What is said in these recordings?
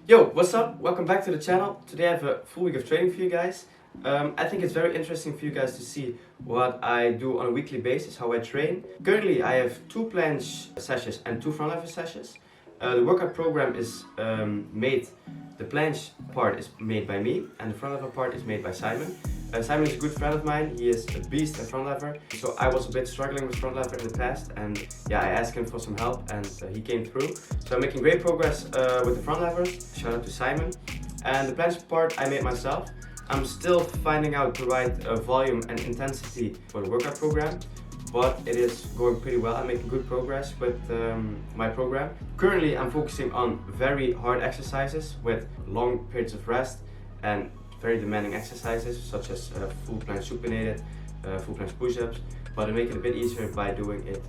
Yo, what's up? Welcome back to the channel. Today I have a full week of training for you guys. I think it's very interesting for you guys to see what I do on a weekly basis, how I train. Currently I have 2 planche sessions and 2 front lever sessions. The workout program is the planche part is made by me and the front lever part is made by Simon. Simon is a good friend of mine. He is a beast at front lever. So I was a bit struggling with front lever in the past, and yeah, I asked him for some help and he came through. So I'm making great progress with the front levers. Shout out to Simon. And the planche part I made myself. I'm still finding out the right volume and intensity for the workout program, but it is going pretty well. I'm making good progress with my program. Currently I'm focusing on very hard exercises with long periods of rest and very demanding exercises such as full planche supinated, full planche push-ups, but I make it a bit easier by doing it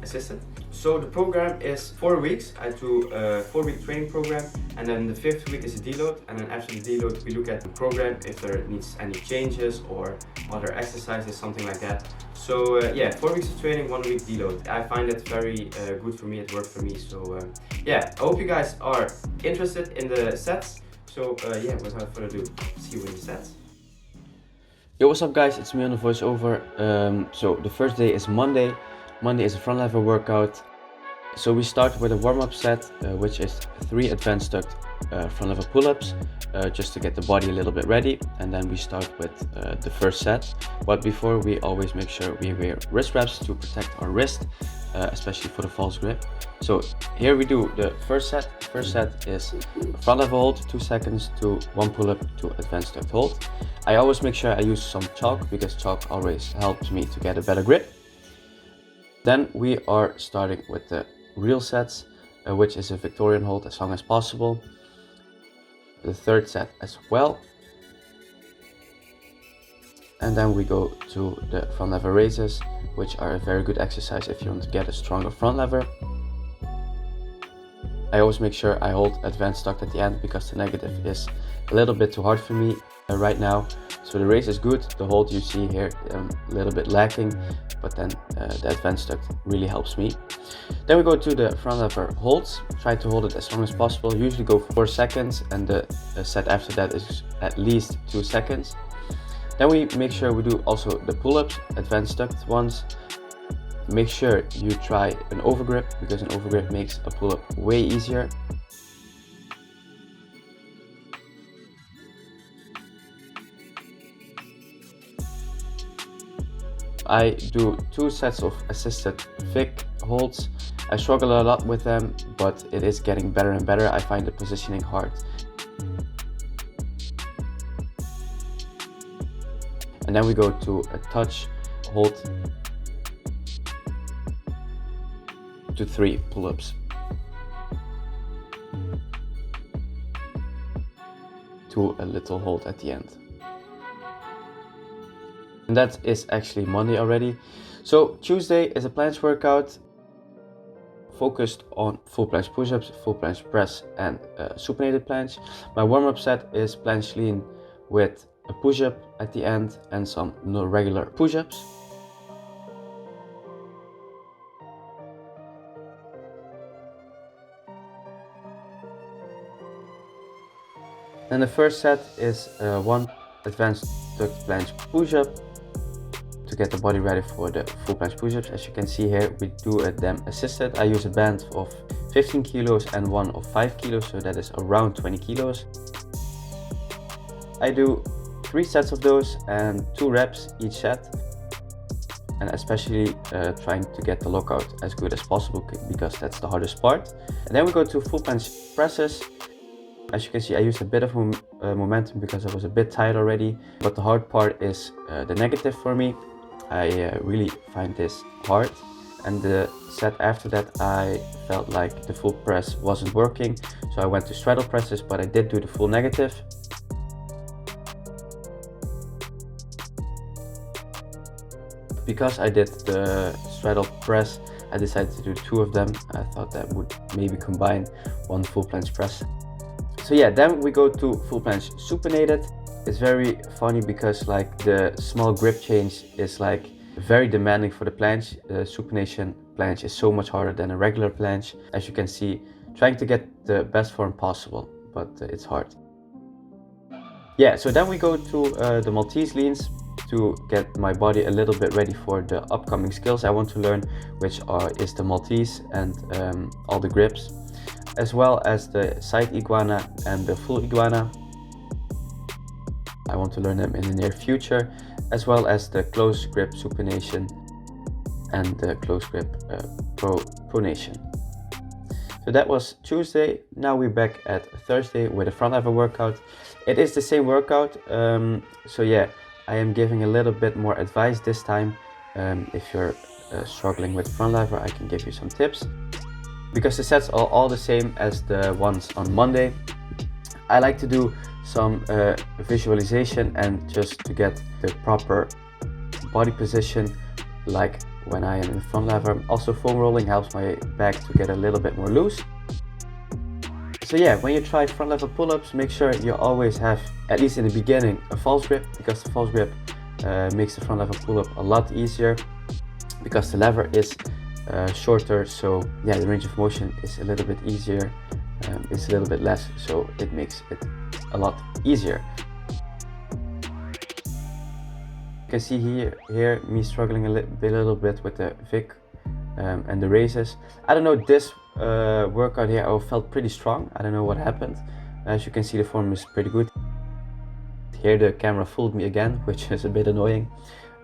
assisted. So the program is 4 weeks. I do a 4-week training program, and then the 5th week is a deload, and then after the deload we look at the program if there needs any changes or other exercises, something like that. So yeah, 4 weeks of training, 1 week deload. I find it very good for me, it worked for me. So yeah, I hope you guys are interested in the sets. So yeah, without further ado, see you in the sets. Yo, what's up guys, it's me on the voiceover. So the first day is Monday. Monday is a front lever workout. So we start with a warm-up set, which is 3 advanced tucked front lever pull-ups, just to get the body a little bit ready. And then we start with the first set. But before, we always make sure we wear wrist wraps to protect our wrist, especially for the false grip. So here we do the first set. First set is front lever hold, 2 seconds to 1 pull-up to advanced tucked hold. I always make sure I use some chalk because chalk always helps me to get a better grip. Then we are starting with the real sets, which is a Victorian hold as long as possible. The third set as well. And then we go to the front lever raises, which are a very good exercise if you want to get a stronger front lever. I always make sure I hold advanced tucked at the end because the negative is a little bit too hard for me right now. So the raise is good, the hold you see here a little bit lacking, but then the advanced tucked really helps me. Then we go to the front lever holds. Try to hold it as long as possible. Usually go 4 seconds, and the set after that is at least 2 seconds. Then we make sure we do also the pull-ups, advanced tucked ones. Make sure you try an overgrip because an overgrip makes a pull-up way easier. I do 2 sets of assisted Vic holds. I struggle a lot with them, but it is getting better and better. I find the positioning hard. And then we go to a touch hold to 3 pull-ups. To a little hold at the end. And that is actually Monday already. So Tuesday is a planche workout focused on full planche push-ups, full planche press and supinated planche. My warm-up set is planche lean with a push-up at the end and some regular push-ups. And the first set is 1 advanced tucked planche push-up to get the body ready for the full planche push-ups. As you can see here, we do them assisted. I use a band of 15 kilos and one of 5 kilos, so that is around 20 kilos. I do 3 sets of those and 2 reps each set, and especially trying to get the lockout as good as possible because that's the hardest part. And then we go to full planche presses. As you can see, I used a bit of momentum because I was a bit tired already, but the hard part is the negative for me. I really find this hard, and the set after that I felt like the full press wasn't working, so I went to straddle presses, but I did do the full negative. Because I did the straddle press, I decided to do 2 of them. I thought that would maybe combine 1 full planche press. So yeah, then we go to full planche supinated. It's very funny because like the small grip change is like very demanding for the planche. The supination planche is so much harder than a regular planche. As you can see, trying to get the best form possible. but it's hard. Yeah, so then we go to the Maltese leans to get my body a little bit ready for the upcoming skills I want to learn, which is the Maltese and all the grips, as well as the side iguana and the full iguana. I want to learn them in the near future, as well as the close grip supination and the close grip pronation. So that was Tuesday. Now we're back at Thursday with a front lever workout. It is the same workout, so yeah, I am giving a little bit more advice this time. If you're struggling with front lever, I can give you some tips. Because the sets are all the same as the ones on Monday, I like to do some visualization and just to get the proper body position, like when I am in front lever. Also, foam rolling helps my back to get a little bit more loose. So yeah, when you try front lever pull-ups, make sure you always have, at least in the beginning, a false grip, because the false grip makes the front lever pull-up a lot easier, because the lever is shorter, so yeah, the range of motion is a little bit easier, it's a little bit less, so it makes it a lot easier. You can see here me struggling a little bit with the Vic and the raises. I don't know, this workout here I felt pretty strong. I don't know what happened. As you can see, the form is pretty good. Here the camera fooled me again, which is a bit annoying.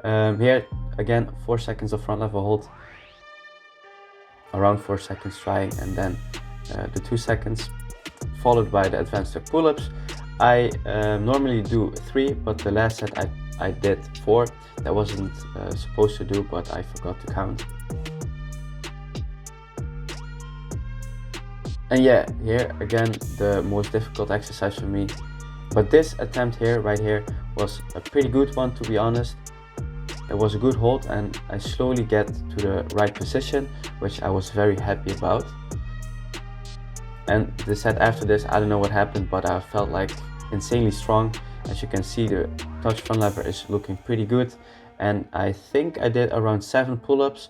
Here again, 4 seconds of front lever hold, around 4 seconds trying, and then the 2 seconds, followed by the advanced tuck pull-ups. I normally do 3, but the last set I did 4. That wasn't supposed to do, but I forgot to count. And yeah, here again, the most difficult exercise for me. But this attempt here, right here, was a pretty good one, to be honest. It was a good hold and I slowly get to the right position, which I was very happy about. And the set after this, I don't know what happened, but I felt like insanely strong. As you can see, the touch front lever is looking pretty good. And I think I did around 7 pull-ups.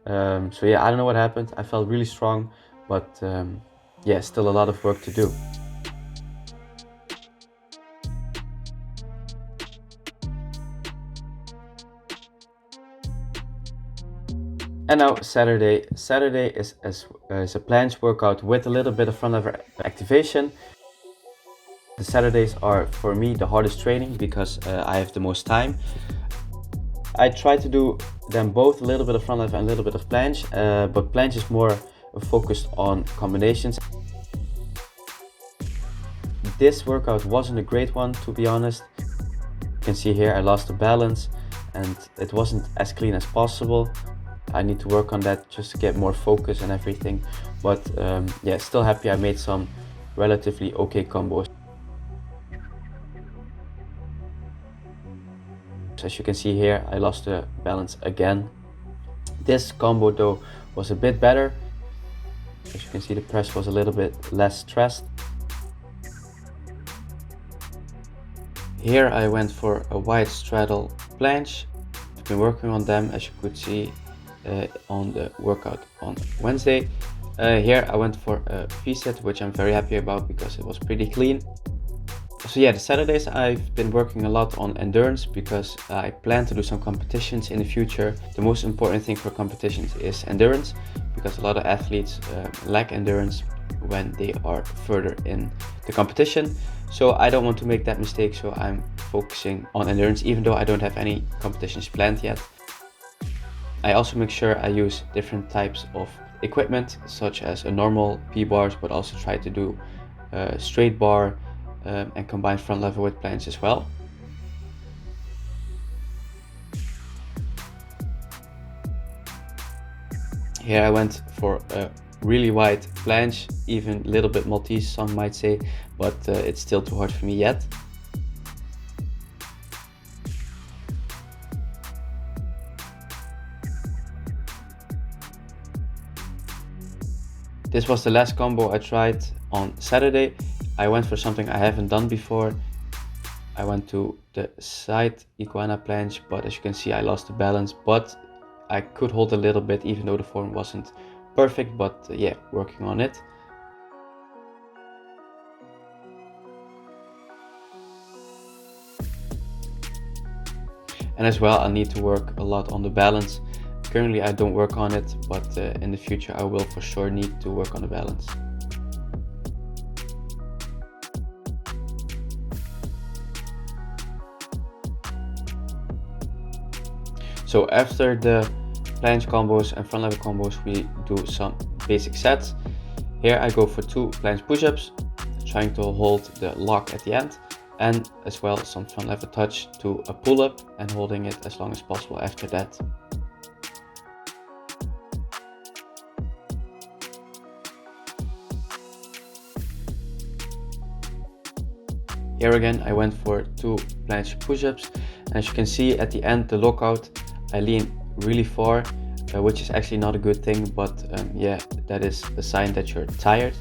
So yeah, I don't know what happened. I felt really strong, but yeah, still a lot of work to do. And now Saturday. Saturday is a planche workout with a little bit of front lever activation. The Saturdays are for me the hardest training because I have the most time. I try to do them both, a little bit of front lever and a little bit of planche, but planche is more focused on combinations. This workout wasn't a great one, to be honest. You can see here I lost the balance and it wasn't as clean as possible. I need to work on that just to get more focus and everything, but yeah, still happy I made some relatively okay combos. As you can see here, I lost the balance again. This combo though was a bit better. As you can see, the press was a little bit less stressed. Here I went for a wide straddle planche. I've been working on them, as you could see on the workout on Wednesday. Here I went for a V-set, which I'm very happy about because it was pretty clean. So yeah, the Saturdays I've been working a lot on endurance because I plan to do some competitions in the future. The most important thing for competitions is endurance, because a lot of athletes lack endurance when they are further in the competition. So I don't want to make that mistake, so I'm focusing on endurance even though I don't have any competitions planned yet. I also make sure I use different types of equipment, such as a normal P-bars, but also try to do straight bar and combine front lever with planche as well. Here I went for a really wide planche, even a little bit Maltese, some might say, but it's still too hard for me yet. This was the last combo I tried on Saturday. I went for something I haven't done before. I went to the side iguana planche, but as you can see I lost the balance, but I could hold a little bit even though the form wasn't perfect, but yeah, working on it. And as well, I need to work a lot on the balance. Currently I don't work on it, but in the future I will for sure need to work on the balance. So after the planche combos and front lever combos, we do some basic sets. Here I go for 2 planche push-ups, trying to hold the lock at the end, and as well some front lever touch to a pull-up and holding it as long as possible after that. Here again I went for 2 planche push-ups, and as you can see at the end, the lockout, I lean really far, which is actually not a good thing, but yeah, that is a sign that you're tired.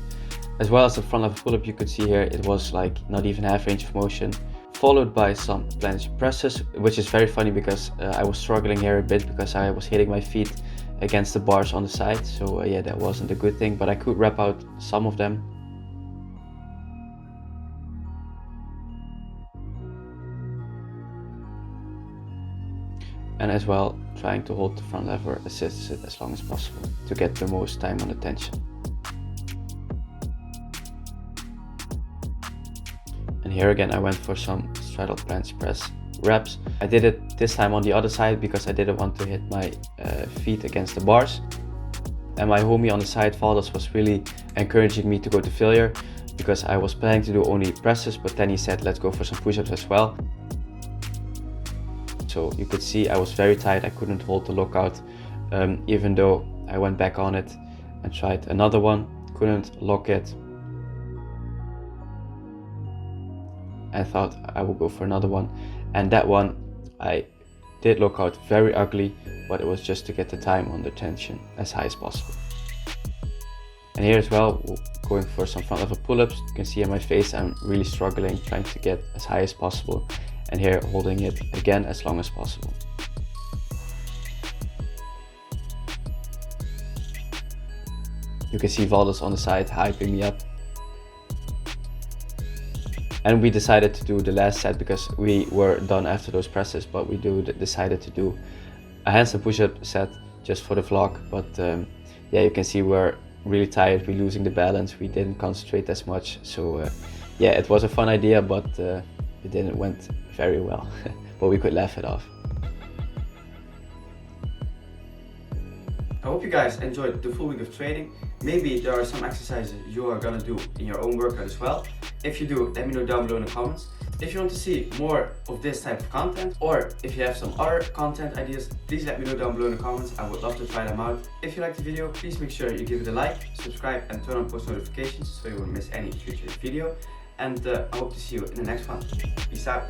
As well as the front lever pull-up, you could see here it was like not even half range of motion, followed by some planche presses, which is very funny because I was struggling here a bit because I was hitting my feet against the bars on the side, so yeah, that wasn't a good thing, but I could wrap out some of them. And as well, trying to hold the front lever assisted as long as possible to get the most time on the tension. And here again I went for some straddle planche press reps. I did it this time on the other side because I didn't want to hit my feet against the bars. And my homie on the side, Valdas, was really encouraging me to go to failure because I was planning to do only presses, but then he said let's go for some push-ups as well. So you could see I was very tight, I couldn't hold the lockout, even though I went back on it and tried another one, couldn't lock it. I thought I would go for another one, and that one I did lock out very ugly, but it was just to get the time under tension as high as possible. And here as well, going for some front lever pull-ups, you can see in my face I'm really struggling, trying to get as high as possible. And here holding it again as long as possible. You can see Valdas on the side hyping me up. And we decided to do the last set because we were done after those presses, but we decided to do a handstand push-up set just for the vlog. But yeah, you can see we're really tired, we're losing the balance, we didn't concentrate as much. So yeah, it was a fun idea, but it didn't went very well, but we could laugh it off. I hope you guys enjoyed the full week of training. Maybe there are some exercises you are gonna do in your own workout as well. If you do, let me know down below in the comments. If you want to see more of this type of content, or if you have some other content ideas, please let me know down below in the comments. I would love to try them out. If you liked the video, please make sure you give it a like, subscribe and turn on post notifications so you won't miss any future video. And I hope to see you in the next one. Peace out.